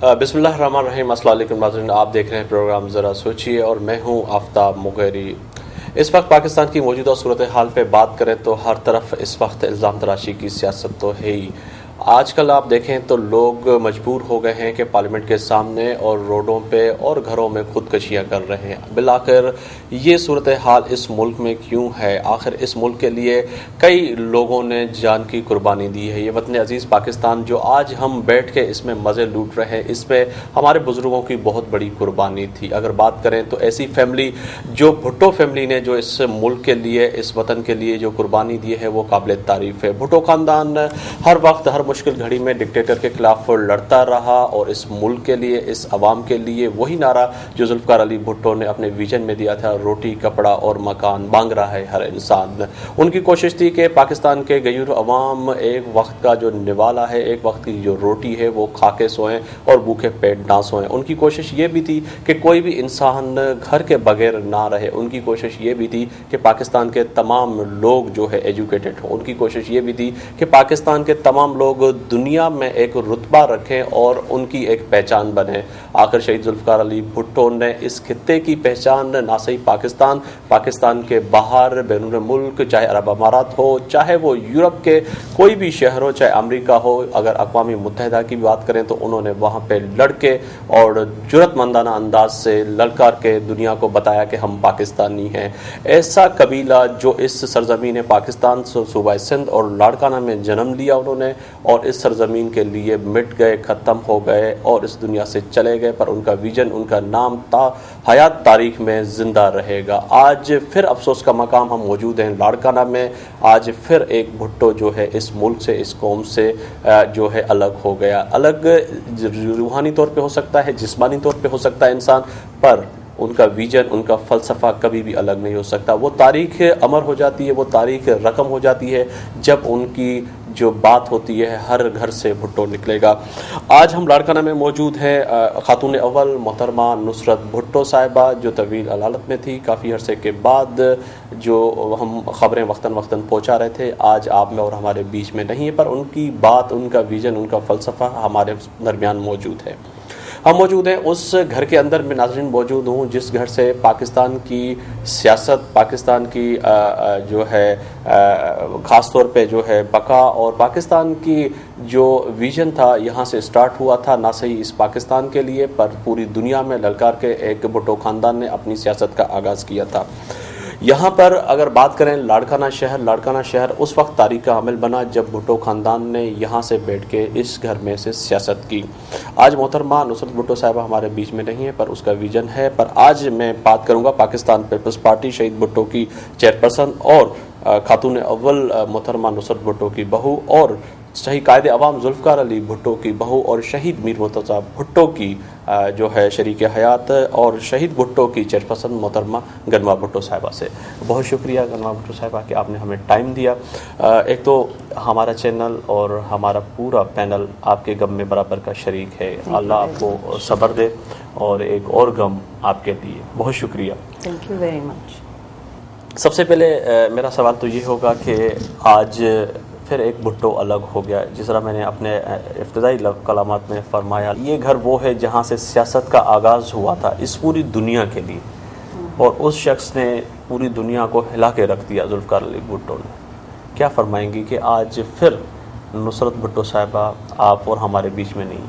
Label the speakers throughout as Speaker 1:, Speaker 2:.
Speaker 1: بسم اللہ الرحمن الرحیم۔ السلام علیکم ناظرین، آپ دیکھ رہے ہیں پروگرام ذرا سوچیے اور میں ہوں آفتاب مغیری۔ اس وقت پاکستان کی موجودہ صورتحال پہ بات کریں تو ہر طرف اس وقت الزام تراشی کی سیاست تو ہے ہی۔ آج کل آپ دیکھیں تو لوگ مجبور ہو گئے ہیں کہ پارلیمنٹ کے سامنے اور روڈوں پہ اور گھروں میں خودکشیاں کر رہے ہیں۔ بالآخر یہ صورتحال اس ملک میں کیوں ہے؟ آخر اس ملک کے لیے کئی لوگوں نے جان کی قربانی دی ہے۔ یہ وطن عزیز پاکستان جو آج ہم بیٹھ کے اس میں مزے لوٹ رہے ہیں، اس میں ہمارے بزرگوں کی بہت بڑی قربانی تھی۔ اگر بات کریں تو ایسی فیملی جو بھٹو فیملی نے جو اس ملک کے لیے، اس وطن کے لیے جو قربانی دی ہے وہ قابل تعریف ہے۔ بھٹو خاندان ہر وقت ہر مشکل گھڑی میں ڈکٹیٹر کے خلاف لڑتا رہا اور اس ملک کے لیے، اس عوام کے لیے وہی نعرہ جو ذوالفقار علی بھٹو نے اپنے ویژن میں دیا تھا، روٹی کپڑا اور مکان مانگ رہا ہے ہر انسان۔ ان کی کوشش تھی کہ پاکستان کے غیر عوام ایک وقت کا جو نوالا ہے، ایک وقت کی جو روٹی ہے وہ کھا کے سوئیں اور بھوکے پیٹ نہ سوئیں۔ ان کی کوشش یہ بھی تھی کہ کوئی بھی انسان گھر کے بغیر نہ رہے۔ ان کی کوشش یہ بھی تھی کہ پاکستان کے تمام لوگ جو ہے ایجوکیٹڈ ہوں۔ ان کی کوشش یہ بھی تھی کہ پاکستان کے تمام لوگ دنیا میں ایک رتبہ رکھیں اور ان کی ایک پہچان بنے۔ آخر شہید ذوالفقار علی بھٹو نے اس خطے کی پہچان نہ صحیح پاکستان کے باہر بیرون ملک، چاہے عرب امارات ہو، چاہے وہ یورپ کے کوئی بھی شہر ہو، چاہے امریکہ ہو، اگر اقوام متحدہ کی بات کریں تو انہوں نے وہاں پہ لڑ کے اور جرأت مندانہ انداز سے للکار کے دنیا کو بتایا کہ ہم پاکستانی ہیں۔ ایسا قبیلہ جو اس سرزمین پاکستان صوبہ سندھ اور لاڑکانہ میں جنم لیا انہوں نے، اور اس سرزمین کے لیے مٹ گئے، ختم ہو گئے اور اس دنیا سے چلے گئے، پر ان کا ویژن، ان کا نام تا حیات تاریخ میں زندہ رہے گا۔ آج پھر افسوس کا مقام ہم موجود ہیں لاڑکانہ میں۔ آج پھر ایک بھٹو جو ہے اس ملک سے، اس قوم سے جو ہے الگ ہو گیا۔ الگ روحانی طور پہ ہو سکتا ہے، جسمانی طور پہ ہو سکتا ہے انسان، پر ان کا ویژن، ان کا فلسفہ کبھی بھی الگ نہیں ہو سکتا۔ وہ تاریخ امر ہو جاتی ہے، وہ تاریخ رقم ہو جاتی ہے جب ان کی جو بات ہوتی ہے ہر گھر سے بھٹو نکلے گا۔ آج ہم لاڑکانہ میں موجود ہیں خاتون اول محترمہ نصرت بھٹو صاحبہ، جو طویل علالت میں تھی۔ کافی عرصے کے بعد جو ہم خبریں وقتاً پہنچا رہے تھے، آج آپ میں اور ہمارے بیچ میں نہیں ہے، پر ان کی بات، ان کا ویژن، ان کا فلسفہ ہمارے درمیان موجود ہے۔ ہم موجود ہیں اس گھر کے اندر میں، ناظرین موجود ہوں جس گھر سے پاکستان کی سیاست، پاکستان کی جو ہے خاص طور پہ جو ہے بقا اور پاکستان کی جو ویژن تھا یہاں سے سٹارٹ ہوا تھا، نہ صحیح اس پاکستان کے لیے پر پوری دنیا میں للکار کے ایک بھٹو خاندان نے اپنی سیاست کا آغاز کیا تھا۔ یہاں پر اگر بات کریں لاڑکانہ شہر اس وقت تاریخ کا عامل بنا جب بھٹو خاندان نے یہاں سے بیٹھ کے اس گھر میں سے سیاست کی۔ آج محترمہ نصرت بھٹو صاحبہ ہمارے بیچ میں نہیں ہے، پر اس کا ویژن ہے۔ پر آج میں بات کروں گا پاکستان پیپلز پارٹی شہید بھٹو کی چیئرپرسن اور خاتون اول محترمہ نصرت بھٹو کی بہو، اور شہید قائد عوام ذوالفقار علی بھٹو کی بہو، اور شہید میر مرتضیٰ بھٹو کی جو ہے شریک حیات اور شہید بھٹو کی چیئرپرسن محترمہ گنوا بھٹو صاحبہ سے۔ بہت شکریہ گنوا بھٹو صاحبہ کہ آپ نے ہمیں ٹائم دیا۔ ایک تو ہمارا چینل اور ہمارا پورا پینل آپ کے غم میں برابر کا شریک ہے۔ اللہ آپ کو صبر دے اور ایک اور غم آپ کے لیے۔ بہت شکریہ،
Speaker 2: تھینک یو ویری مچ۔
Speaker 1: سب سے پہلے میرا سوال تو یہ ہوگا کہ آج پھر ایک بھٹو الگ ہو گیا، جس طرح میں نے اپنے ابتدائی کلامات میں فرمایا، یہ گھر وہ ہے جہاں سے سیاست کا آغاز ہوا تھا اس پوری دنیا کے لیے، اور اس شخص نے پوری دنیا کو ہلا کے رکھ دیا، ذوالفقار علی بھٹو نے۔ کیا فرمائیں گی کہ آج پھر نصرت بھٹو صاحبہ آپ اور ہمارے بیچ میں نہیں؟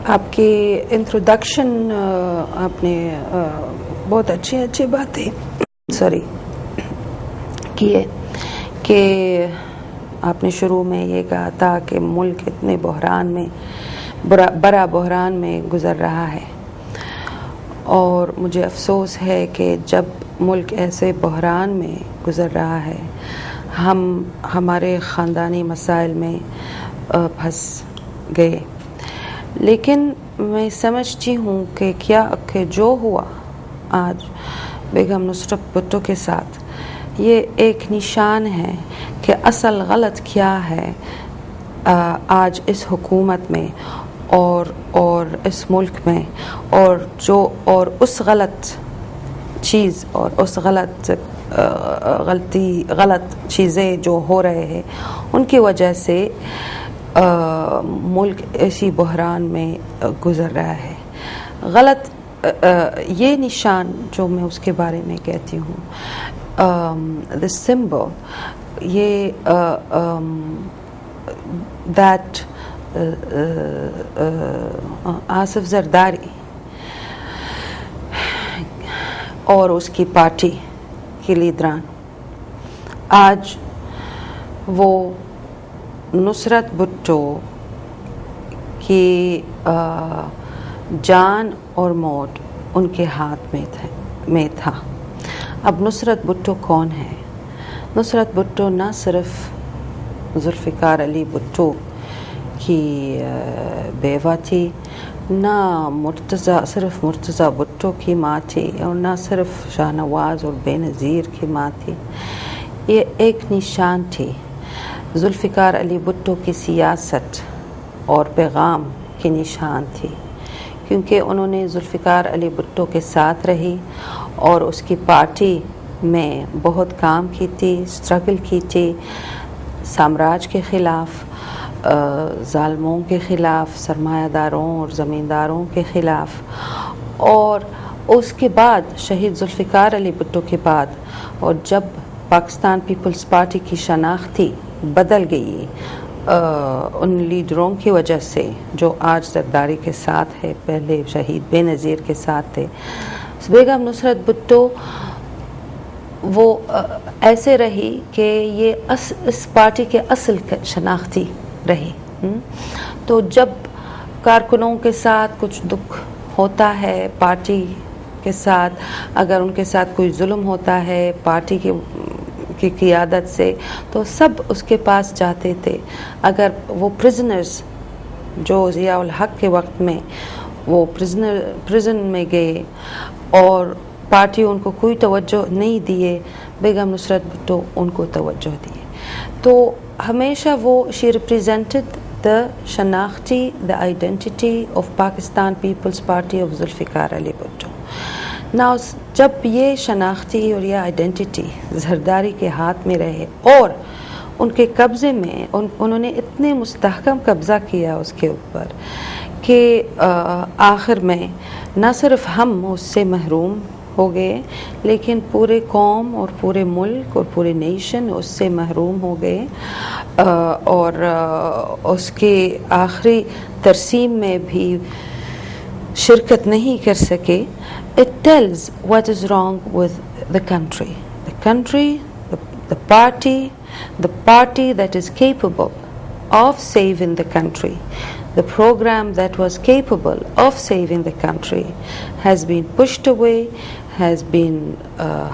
Speaker 2: آپ کی انٹروڈکشن، آپ نے بہت اچھی باتیں کیے کہ آپ نے شروع میں یہ کہا تھا کہ ملک اتنے بحران میں، بڑا بحران میں گزر رہا ہے، اور مجھے افسوس ہے کہ جب ملک ایسے بحران میں گزر رہا ہے ہم ہمارے خاندانی مسائل میں پھنس گئے۔ لیکن میں سمجھتی ہوں کہ جو ہوا آج بیگم نصرت بھٹو کے ساتھ، یہ ایک نشان ہے کہ اصل غلط کیا ہے آج اس حکومت میں اور اس ملک میں، اور اس غلط چیز اور اس غلط چیزیں جو ہو رہے ہیں ان کی وجہ سے ملک ایسی بحران میں گزر رہا ہے. غلط یہ نشان جو میں اس کے بارے میں کہتی ہوں, the symbol, یہ that آصف زرداری اور اس کی پارٹی کے لیڈران آج وہ نصرت بھٹو کی جان اور موت ان کے ہاتھ میں تھا. اب نصرت بھٹو کون ہے؟ نصرت بھٹو نہ صرف ذوالفقار علی بھٹو کی بیوہ تھی, نہ صرف مرتضی بھٹو کی ماں تھی, اور نہ صرف شاہ نواز اور بے نظیر کی ماں تھی. یہ ایک نشان تھی ذوالفقار علی بھٹو کی سیاست اور پیغام کی نشان تھی, کیونکہ انہوں نے ذوالفقار علی بھٹو کے ساتھ رہی اور اس کی پارٹی میں بہت کام کی تھی, اسٹرگل کی تھی, سامراج کے خلاف, ظالموں کے خلاف, سرمایہ داروں اور زمینداروں کے خلاف. اور اس کے بعد شہید ذوالفقار علی بھٹو کے بعد, اور جب پاکستان پیپلز پارٹی کی شناختی بدل گئی ان لیڈروں کی وجہ سے جو آج زرداری کے ساتھ ہے, پہلے شہید بے نظیر کے ساتھ تھے, بیگم نصرت بھٹو وہ ایسے رہی کہ یہ اس پارٹی کے اصل شناختی رہی. تو جب کارکنوں کے ساتھ کچھ دکھ ہوتا ہے, پارٹی کے ساتھ اگر ان کے ساتھ کوئی ظلم ہوتا ہے پارٹی کی قیادت سے, تو سب اس کے پاس جاتے تھے. اگر وہ پرزنرز جو ضیاء الحق کے وقت میں وہ پرزن میں گئے اور پارٹی ان کو کوئی توجہ نہیں دیے, بیگم نصرت بھٹو ان کو توجہ دیے. تو ہمیشہ وہ she represented the شناختی, the identity of Pakistan People's Party of Zulfiqar Ali Bhutto. Now جب یہ شناختی اور یہ آئیڈینٹی زرداری کے ہاتھ میں رہے اور ان کے قبضے میں انہوں نے اتنے مستحکم قبضہ کیا اس کے اوپر کہ آخر میں نہ صرف ہم اس سے محروم ہو گئے, لیکن پورے قوم اور پورے ملک اور پورے نیشن اس سے محروم ہو گئے, اور اس کے آخری ترسیم میں بھی شرکت نہیں کر سکے. It tells what is wrong with the country. The country, the party that is capable of saving the country, the program that was capable of saving the country has been pushed away, has been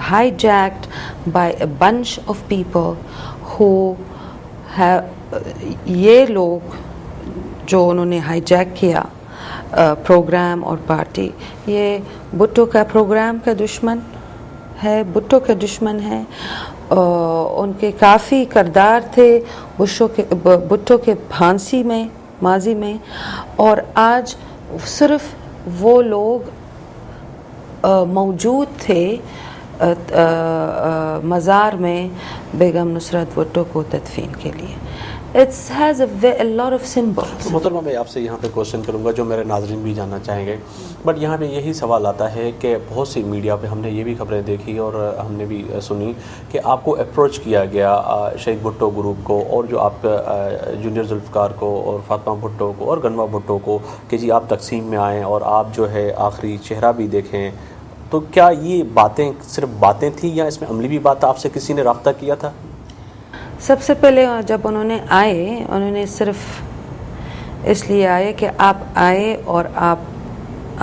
Speaker 2: hijacked by a bunch of people who have یہ لوگ جو انہوں نے high Jack کیا programme اور party, یہ بھٹو کا programme کا دشمن ہے, بھٹو کا دشمن ہے. ان کے کافی کردار تھے بھٹو کے پھانسی میں ماضی میں, اور آج صرف وہ لوگ موجود تھے مزار میں بیگم نصرت بھٹو کو تدفین کے لیے. It has a lot of symbols.
Speaker 1: محترمہ میں آپ سے یہاں پہ کوشچن کروں گا جو میرے ناظرین بھی جاننا چاہیں گے, بٹ یہاں پہ یہی سوال آتا ہے کہ بہت سی میڈیا پہ ہم نے یہ بھی خبریں دیکھی اور ہم نے بھی سنی کہ آپ کو اپروچ کیا گیا شہید بھٹو گروپ کو اور جو آپ جونیئر ذوالفقار کو اور فاطمہ بھٹو کو اور گنوا بھٹو کو کہ جی آپ تقسیم میں آئیں اور آپ جو ہے آخری چہرہ بھی دیکھیں. تو کیا یہ باتیں صرف باتیں تھیں یا اس میں عملی بھی بات آپ سے کسی نے رابطہ کیا تھا؟
Speaker 2: سب سے پہلے جب انہوں نے آئے, انہوں نے صرف اس لیے آئے کہ آپ آئے اور آپ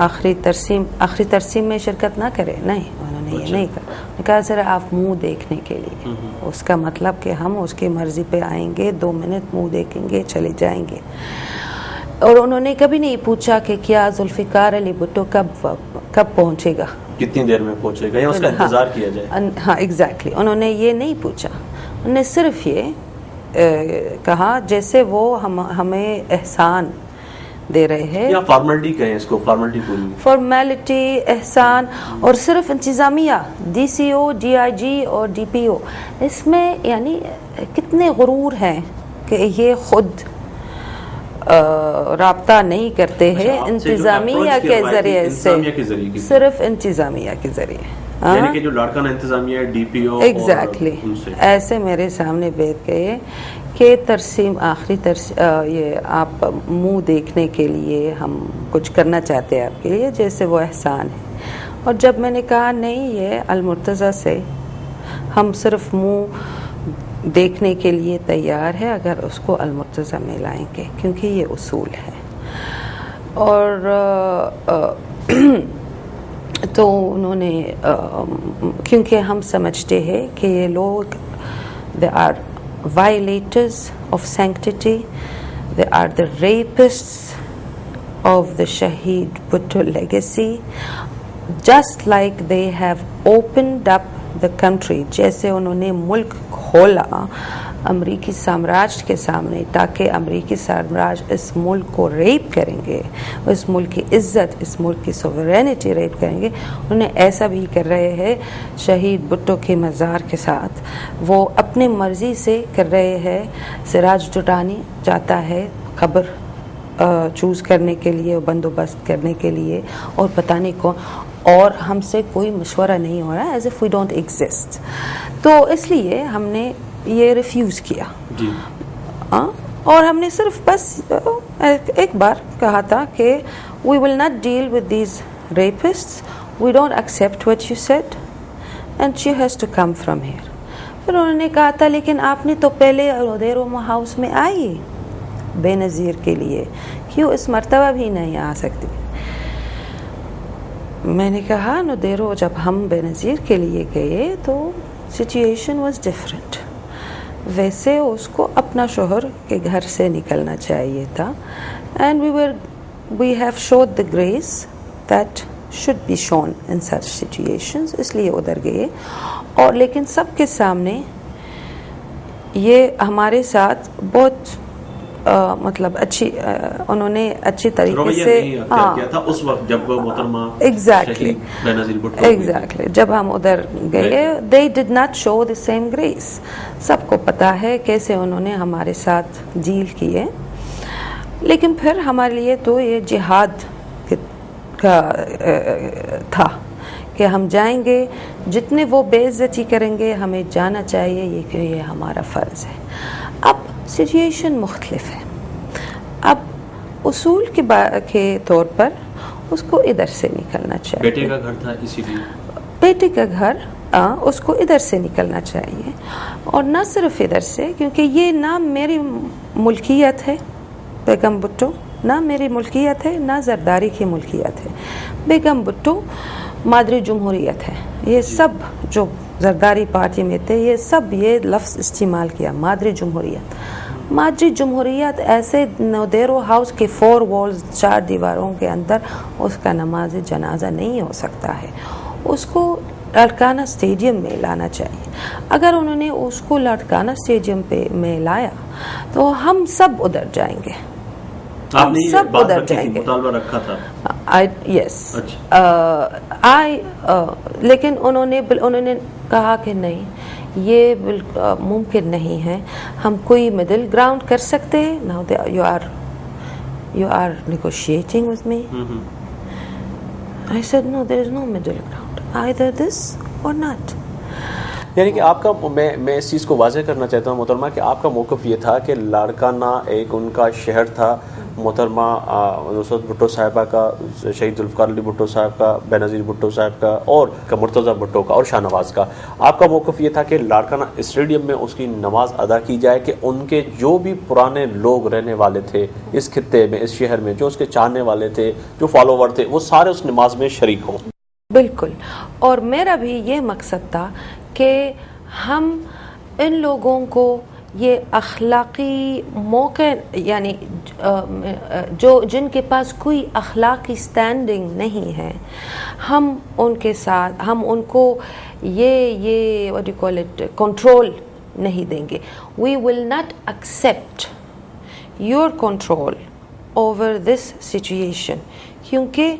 Speaker 2: آخری ترسیم میں شرکت نہ کریں. نہیں, انہوں نے یہ نہیں کہا. انہوں نے کہا صرف آپ منہ دیکھنے کے لیے. اس کا مطلب کہ ہم اس کی مرضی پہ آئیں گے, 2 منٹ منہ دیکھیں گے, چلے جائیں گے. اور انہوں نے کبھی نہیں پوچھا کہ کیا ذوالفقار علی بھٹو کب پہنچے گا,
Speaker 1: کتنی دیر میں پہنچے گا, یا اس کا انتظار کیا جائے.
Speaker 2: ہاں ایگزیکٹلی, انہوں نے یہ نہیں پوچھا. انہوں نے صرف یہ کہا جیسے وہ ہمیں احسان دے رہے ہیں,
Speaker 1: یا فارمیلٹی کہیں اس کو, فارمیلٹی پوری,
Speaker 2: فارمیلٹی, احسان, اور صرف انتظامیہ D C O, D I جی اور ڈی پی او, اس میں یعنی کتنے غرور ہیں کہ یہ خود رابطہ نہیں کرتے ہیں انتظامیہ کے ذریعے سے, صرف انتظامیہ کے ذریعے,
Speaker 1: یعنی کہ جو لاڑکانہ انتظامیہ ڈی پی او
Speaker 2: ایگزیکٹلی ایسے میرے سامنے بیٹھ گئے کہ ترسیم آخری یہ آپ منہ دیکھنے کے لیے ہم کچھ کرنا چاہتے ہیں آپ کے لیے, جیسے وہ احسان ہے. اور جب میں نے کہا نہیں, یہ المرتضیٰ سے ہم صرف منہ دیکھنے کے لیے تیار ہے اگر اس کو المرتضیٰ میں لائیں گے, کیونکہ یہ اصول ہے. اور تو انہوں نے کیونکہ ہم سمجھتے ہیں کہ یہ لوگ they are violators of sanctity, they are the rapists of the Shaheed Bhutto legacy, just like they have opened up the country, جیسے انہوں نے ملک کھولا امریکی سامراج کے سامنے تاکہ امریکی سامراج اس ملک کو ریپ کریں گے, اس ملک کی عزت, اس ملک کی سوورینٹی ریپ کریں گے. انہیں ایسا بھی کر رہے ہیں شہید بھٹو کے مزار کے ساتھ, وہ اپنی مرضی سے کر رہے ہیں. سراج ڈوڈانی جاتا ہے قبر چوز کرنے کے لیے, بندوبست کرنے کے لیے, اور پتہ نہیں کون, اور ہم سے کوئی مشورہ نہیں ہو رہا, as if we don't exist. تو اس لیے ہم نے یہ ریفیوز کیا
Speaker 1: جی.
Speaker 2: اور ہم نے صرف بس ایک بار کہا تھا کہ we will not deal with these rapists, we don't accept what you said and she has to come from here. پھر انہوں نے کہا تھا لیکن آپ نے تو پہلے ندیروما ہاؤس میں آئی بے نظیر کے لیے, کیوں اس مرتبہ بھی نہیں آ سکتی؟ میں نے کہا ندیرو جب ہم بے نظیر کے لیے گئے تو سچویشن واز ڈفرینٹ. ویسے اس کو اپنا شوہر کے گھر سے نکلنا چاہیے تھا, and we have showed the grace that should be shown in such situations, اس لیے ادھر گئے. اور لیکن سب کے سامنے یہ ہمارے ساتھ بہت مطلب اچھی انہوں نے اچھی طریقے سے
Speaker 1: کیا تھا اس وقت جب محترمہ
Speaker 2: ایگزیکٹلی جب ہم ادھر گئے, they did not show the same grace. سب کو پتا ہے کیسے انہوں نے ہمارے ساتھ ڈیل کیے. لیکن پھر ہمارے لیے تو یہ جہاد کا تھا کہ ہم جائیں گے, جتنے وہ بے عزتی کریں گے ہمیں جانا چاہیے, یہ کہ یہ ہمارا فرض ہے. اب سچویشن مختلف ہے. اب اصول کے طور پر اس کو ادھر سے نکلنا چاہیے.
Speaker 1: بیٹے کا گھر تھا, اسی لیے
Speaker 2: بیٹے کا گھر اس کو ادھر سے نکلنا چاہیے. اور نہ صرف ادھر سے, کیونکہ یہ نہ میری ملکیت ہے بیگم بھٹو, نہ میری ملکیت ہے, نہ زرداری کی ملکیت ہے. بیگم بھٹو مادری جمہوریت ہے. یہ سب جو زرداری پارٹی میں تھے یہ سب یہ لفظ استعمال کیا, مادری جمہوریت. مادری جمہوریت ایسے ندیرو ہاؤس کے 4 والز, 4 دیواروں کے اندر اس کا نماز جنازہ نہیں ہو سکتا ہے. اس کو لاڑکانہ اسٹیڈیم میں لانا چاہیے. اگر انہوں نے اس کو لاڑکانہ اسٹیڈیم میں لایا تو ہم سب ادھر جائیں گے, ہم سب ادھر جائیں گے.
Speaker 1: مطالبہ رکھا تھا
Speaker 2: یس. لیکن انہوں نے کہا کہ نہیں, یہ ممکن نہیں ہے, ہم کوئی مڈل گراؤنڈ کر سکتے ہیں. Now you are negotiating with me. I said no, there is no middle ground, either this or not.
Speaker 1: یعنی کہ آپ کا میں اس چیز کو واضح کرنا چاہتا ہوں محترمہ کہ آپ کا موقف یہ تھا کہ لاڑکانہ ایک ان کا شہر تھا, محترمہ نصرت بھٹو صاحبہ کا, شہید ذوالفقار علی بھٹو صاحب کا, بے نظیر بھٹو صاحب کا, اور مرتضیٰ بھٹو کا, اور شاہ نواز کا. آپ کا موقف یہ تھا کہ لاڑکانہ اسٹیڈیم میں اس کی نماز ادا کی جائے, کہ ان کے جو بھی پرانے لوگ رہنے والے تھے اس خطے میں, اس شہر میں, جو اس کے چاہنے والے تھے, جو فالوور تھے, وہ سارے اس نماز میں شریک ہوں.
Speaker 2: بالکل. اور میرا بھی یہ مقصد تھا کہ ہم ان لوگوں کو یہ اخلاقی موقع, یعنی جن کے پاس کوئی اخلاقی سٹینڈنگ نہیں ہے, ہم ان کے ساتھ, ہم ان کو یہ what do you call it, control نہیں دیں گے. We will not accept your control over this situation, کیونکہ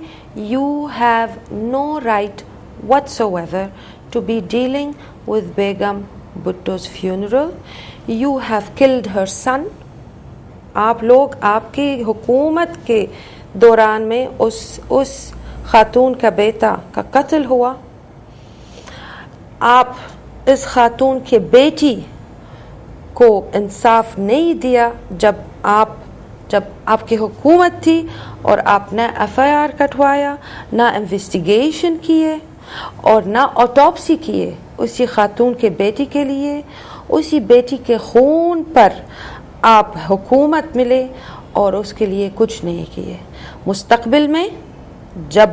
Speaker 2: you have no right whatsoever to be dealing with Begum Bhutto's funeral. You have killed her son آپ لوگ آپ کی حکومت کے دوران میں اس خاتون کا بیٹا کا قتل ہوا, آپ اس خاتون کی بیٹی کو انصاف نہیں دیا جب آپ کی حکومت تھی, اور آپ نہ ایف آئی آر کٹوایا, نہ انویسٹیگیشن کیے اور نہ آٹوپسی کیے اسی خاتون کے بیٹی کے لیے. اسی بیٹی کے خون پر آپ حکومت ملے اور اس کے لیے کچھ نہیں کیے. مستقبل میں جب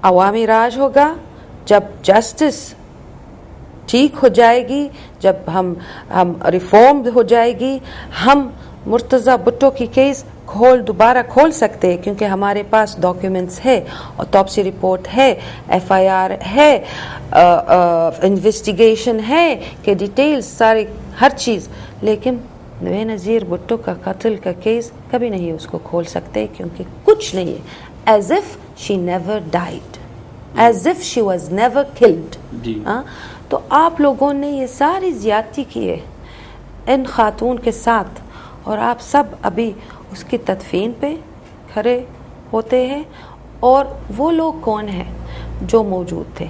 Speaker 2: عوامی راج ہوگا, جب جسٹس ٹھیک ہو جائے گی, جب ہم ریفارم ہو جائے گی, ہم مرتضی بھٹو کی کیس دوبارہ کھول سکتے ہیں, کیونکہ ہمارے پاس ڈاکیومنٹس ہے, آٹوپسی رپورٹ ہے, ایف آئی آر ہے, انویسٹیگیشن ہے کہ ڈیٹیلز سارے ہر چیز. لیکن بے نظیر بھٹو کا قتل کا کیس کبھی نہیں اس کو کھول سکتے, کیونکہ کچھ نہیں ہے. As if she never died, as if she was never killed. تو آپ لوگوں نے یہ ساری زیادتی کی ہے ان خاتون کے ساتھ, اور آپ سب ابھی اس کی تدفین پہ کھڑے ہوتے ہیں. اور وہ لوگ کون ہیں جو موجود تھے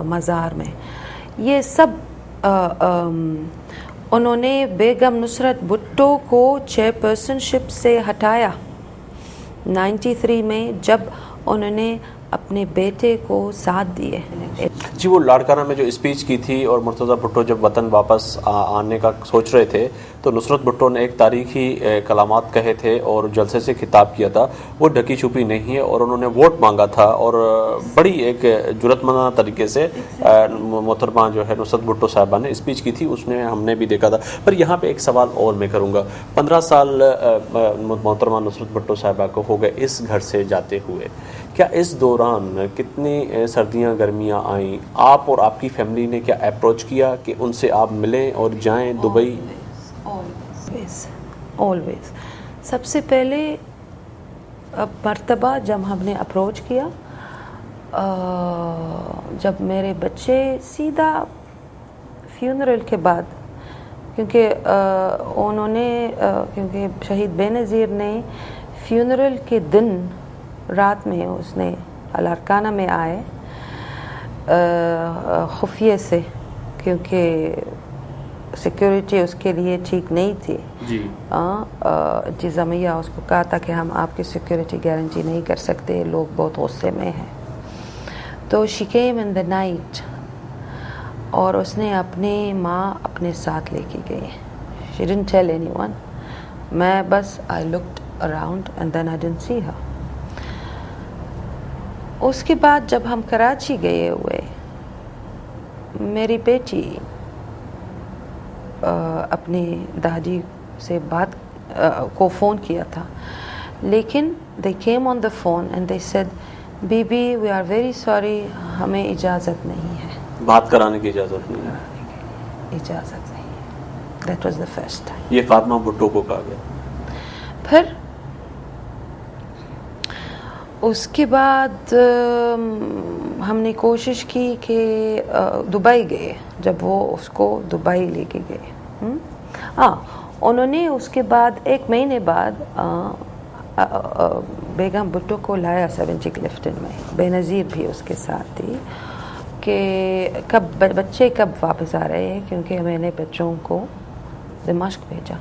Speaker 2: مزار میں؟ یہ سب انہوں نے بیگم نصرت بھٹو کو چیئرپرسن شپ سے ہٹایا 93 میں, جب انہوں نے اپنے بیٹے کو ساتھ دیے.
Speaker 1: جی, وہ لاڑکانہ میں جو اسپیچ کی تھی اور مرتضی بھٹو جب وطن واپس آنے کا سوچ رہے تھے تو نصرت بھٹو نے ایک تاریخی کلمات کہے تھے اور جلسے سے خطاب کیا تھا. وہ ڈھکی چھپی نہیں ہے, اور انہوں نے ووٹ مانگا تھا, اور بڑی ایک جرأت مندانہ طریقے سے محترمہ جو ہے نصرت بھٹو صاحبہ نے اسپیچ کی تھی, اس میں ہم نے بھی دیکھا تھا. پر یہاں پہ ایک سوال اور میں کروں گا. 15 سال محترمہ نصرت بھٹو صاحبہ کو ہو گئے اس گھر سے جاتے ہوئے. کیا اس دوران کتنی سردیاں گرمیاں آئیں؟ آپ اور آپ کی فیملی نے کیا اپروچ کیا کہ ان سے آپ ملیں اور جائیں دبئی؟
Speaker 2: always. سب سے پہلے مرتبہ جب ہم نے اپروچ کیا, جب میرے بچے سیدھا فیونرل کے بعد, کیونکہ انہوں نے کیونکہ شہید بے نظیر نے فیونرل کے دن رات میں اس نے لاڑکانہ میں آئے خفیہ سے, کیونکہ سیکیورٹی اس کے لیے ٹھیک نہیں تھی. انتظامیہ اس کو کہا تھا کہ ہم آپ کی سیکیورٹی گارنٹی نہیں کر سکتے, لوگ بہت غصے میں ہیں. تو she came in the night, اور اس نے اپنی ماں اپنے ساتھ لے کے گئی. She didn't tell anyone. میں بس I looked around and then I didn't see her. اس کے بعد جب ہم کراچی گئے ہوئے, میری بیٹی اپنی دادی سے بات کو فون کیا تھا, لیکن they came on the phone and they said, بی بی we are very sorry, ہمیں اجازت نہیں ہے.
Speaker 1: بات کرانے کی اجازت نہیں ہے.
Speaker 2: اجازت نہیں ہے. That was the first time.
Speaker 1: یہ فاطمہ بھٹو کو کہا گیا.
Speaker 2: پھر اس کے بعد ہم نے کوشش کی کہ دبئی گئے, جب وہ اس کو دبئی لے کے گئے. انہوں نے اس کے بعد 1 مہینے بعد بیگم بھٹو کو لایا 70 کلفٹن میں. بے نظیر بھی اس کے ساتھ تھی کہ بچے کب واپس آ رہے ہیں, کیونکہ میں نے بچوں کو دمشق بھیجا.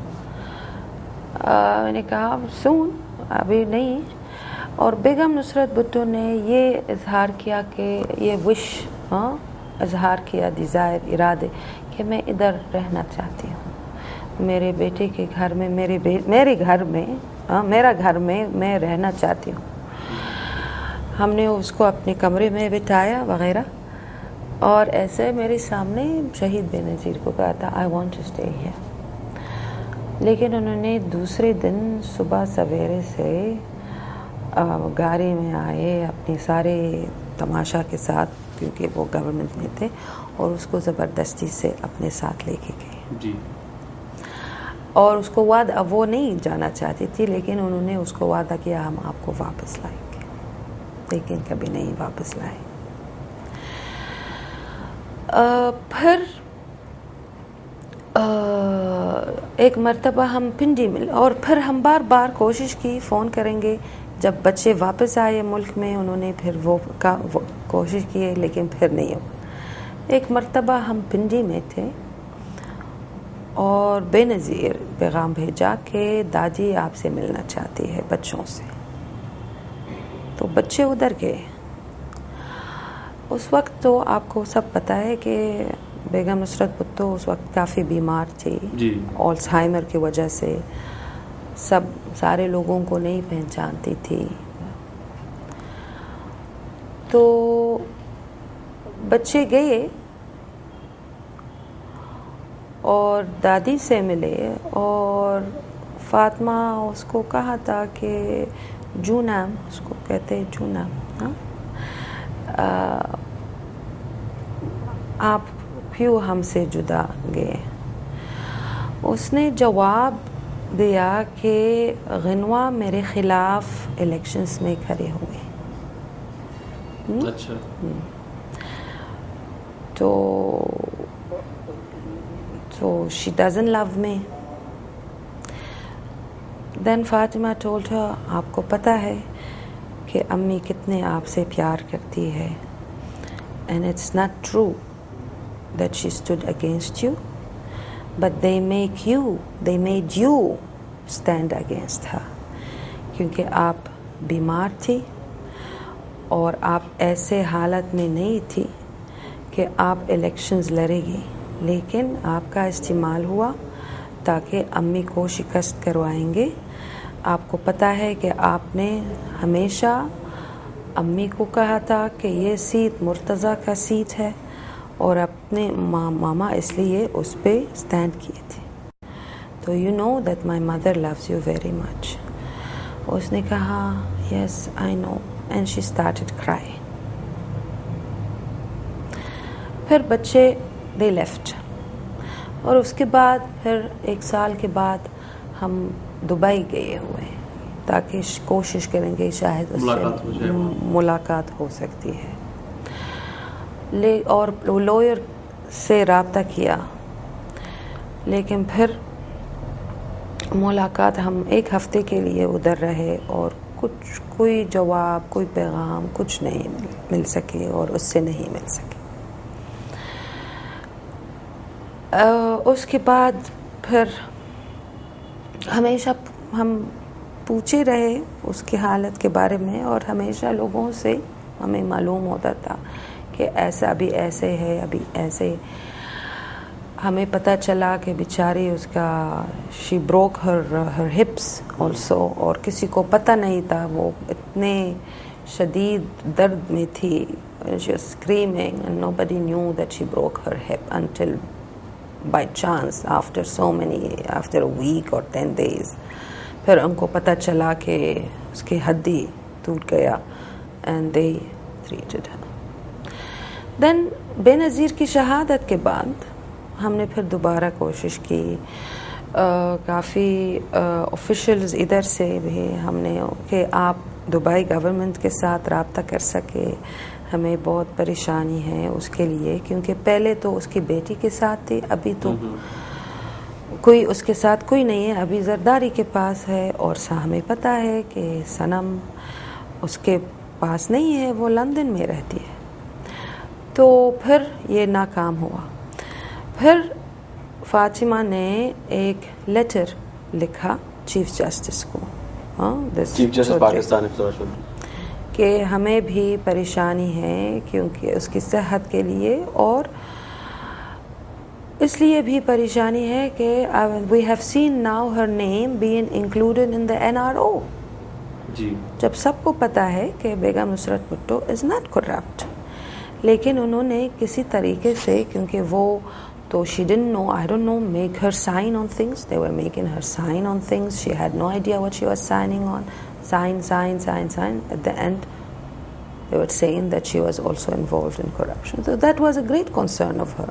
Speaker 2: میں نے کہا سون, ابھی نہیں. اور بیگم نصرت بھٹو نے یہ اظہار کیا کہ یہ اظہار کیا ڈیزائر, ارادے, کہ میں ادھر رہنا چاہتی ہوں, میرے بیٹے کے گھر میں, میرے گھر میں, میرا گھر میں میں رہنا چاہتی ہوں. ہم نے اس کو اپنے کمرے میں بٹھایا وغیرہ, اور ایسے میرے سامنے شہید بے نظیر کو کہا تھا I want to stay here. لیکن انہوں نے دوسرے دن صبح سویرے سے گاڑی میں آئے اپنے سارے تماشا کے ساتھ, کیونکہ وہ گورنمنٹ میں تھے, اور اس کو زبردستی سے اپنے ساتھ لے کے گئے.
Speaker 1: جی.
Speaker 2: اور اس کو وعدہ, وہ نہیں جانا چاہتی تھی, لیکن انہوں نے اس کو وعدہ کیا ہم آپ کو واپس لائیں گے, لیکن کبھی نہیں واپس لائے. پھر ایک مرتبہ ہم پنڈی مل اور پھر ہم بار بار کوشش کی فون کریں گے. جب بچے واپس آئے ملک میں انہوں نے پھر وہ کوشش کی لیکن پھر نہیں ہو. ایک مرتبہ ہم پنڈی میں تھے اور بے نظیر پیغام بھیجا کہ دادی آپ سے ملنا چاہتی ہے بچوں سے. تو بچے ادھر گئے. اس وقت تو آپ کو سب پتہ ہے کہ بیگم نصرت بھٹو اس وقت کافی بیمار تھی الزائمر کی وجہ سے. سارے لوگوں کو نہیں پہچانتی تھی. تو بچے گئے اور دادی سے ملے اور فاطمہ اس کو کہا تھا کہ جونام، اس کو کہتے جونام، آپ کیوں ہم سے جدا گئے. اس نے جواب دیا کہ غنوہ میرے خلاف الیکشنز میں کھڑے ہوئے.
Speaker 1: اچھا.
Speaker 2: So she doesn't love me. Then Fatima told her, آپ کو پتہ ہے کہ امی کتنے آپ سے پیار کرتی ہے. And it's not true that she stood against you, but they made you stand against her. کیونکہ آپ بیمار تھی اور آپ ایسے حالت میں نہیں تھی کہ آپ الیکشنز لڑے گی، لیکن آپ کا استعمال ہوا تاکہ امی کو شکست کروائیں گے. آپ کو پتہ ہے کہ آپ نے ہمیشہ امی کو کہا تھا کہ یہ سیٹ مرتضیٰ کا سیٹ ہے اور اپنے ماما اس لیے اس پہ سٹینڈ کیے تھے. تو you know that my mother loves you very much. اس نے کہا yes I know and she started crying. پھر بچے they left اور اس کے بعد پھر 1 سال کے بعد ہم دبئی گئے ہوئے تاکہ کوشش کریں گے شاید اس سے ملاقات ہو سکتی ہے. اور لوئر سے رابطہ کیا لیکن پھر ملاقات ہم 1 ہفتے کے لیے ادھر رہے اور کوئی جواب کوئی پیغام کچھ نہیں مل سکے اور اس سے نہیں مل سکے. اس کے بعد پھر ہمیشہ ہم پوچھے رہے اس کی حالت کے بارے میں اور ہمیشہ لوگوں سے ہمیں معلوم ہوتا تھا کہ ایسا ابھی ایسے ہے ابھی ایسے. ہمیں پتہ چلا کہ بیچاری اس کا شی بروک ہر ہپس آلسو اور کسی کو پتہ نہیں تھا. وہ اتنے شدید درد میں تھی. She was screaming and nobody knew that she broke her hip until by chance after a week or 10 days. پھر ان کو پتہ چلا کہ اس کی ہڈی ٹوٹ گیا and they treated her. Then بے نظیر کی شہادت کے بعد ہم نے پھر دوبارہ کوشش کی. کافی آفیشلز ادھر سے بھی ہم نے کہ آپ دبئی گورنمنٹ کے ساتھ رابطہ کر سکے. ہمیں بہت پریشانی ہے اس کے لیے کیونکہ پہلے تو اس کی بیٹی کے ساتھ تھی، ابھی تو کوئی اس کے ساتھ کوئی نہیں ہے، ابھی زرداری کے پاس ہے. اور ہمیں پتہ ہے کہ صنم اس کے پاس نہیں ہے، وہ لندن میں رہتی ہے. تو پھر یہ ناکام ہوا. پھر فاطمہ نے ایک لیٹر لکھا چیف جسٹس کو،
Speaker 1: چیف جسٹس پاکستان
Speaker 2: کہ ہمیں بھی پریشانی ہے کیونکہ اس کی صحت کے لیے اور اس لیے بھی پریشانی ہے کہ we have seen now her name being included in the NRO.
Speaker 1: جی
Speaker 2: جب سب کو پتہ ہے کہ بیگم نصرت بھٹو is not corrupt، لیکن انہوں نے کسی طریقے سے کیونکہ وہ تو she didn't know, I don't know, make her sign on things. They were making her sign on things. She had no idea what she was signing on. Sign. At the end, they were saying that she was also involved in corruption. So that was a great concern of her,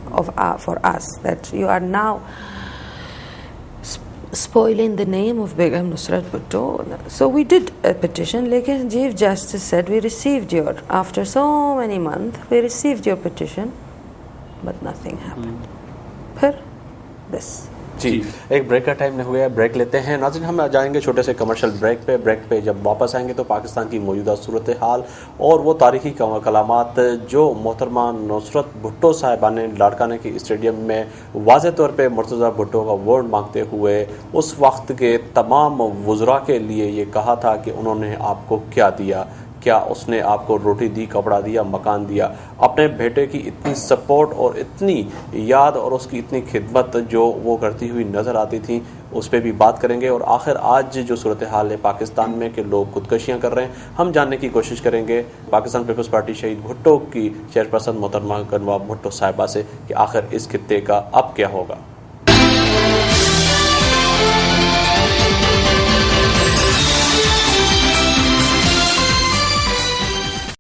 Speaker 2: for us, that you are now spoiling the name of Begum Nusrat Bhutto. So we did a petition. Lekin Chief Justice said, we received after so many months, we received your petition, but nothing happened. Phir this.
Speaker 1: جی ایک break کا time نہیں ہوا ہے، break لیتے ہیں ناظرین. ہم جائیں گے چھوٹے سے کمرشل بریک پہ جب واپس آئیں گے تو پاکستان کی موجودہ صورتحال اور وہ تاریخی کلامات جو محترمہ نصرت بھٹو صاحبہ نے لاڑکانہ کی اسٹیڈیم میں واضح طور پہ مرتضیٰ بھٹو کا ورڈ مانگتے ہوئے اس وقت کے تمام وزراء کے لیے یہ کہا تھا کہ انہوں نے آپ کو کیا دیا، کیا اس نے آپ کو روٹی دی، کپڑا دیا، مکان دیا. اپنے بیٹے کی اتنی سپورٹ اور اتنی یاد اور اس کی اتنی خدمت جو وہ کرتی ہوئی نظر آتی تھی، اس پہ بھی بات کریں گے. اور آخر آج جو صورتحال ہے پاکستان میں کہ لوگ خودکشیاں کر رہے ہیں، ہم جاننے کی کوشش کریں گے پاکستان پیپلز پارٹی شہید بھٹو کی چیئرپرسن محترمہ گنوا بھٹو صاحبہ سے کہ آخر اس خطے کا اب کیا ہوگا.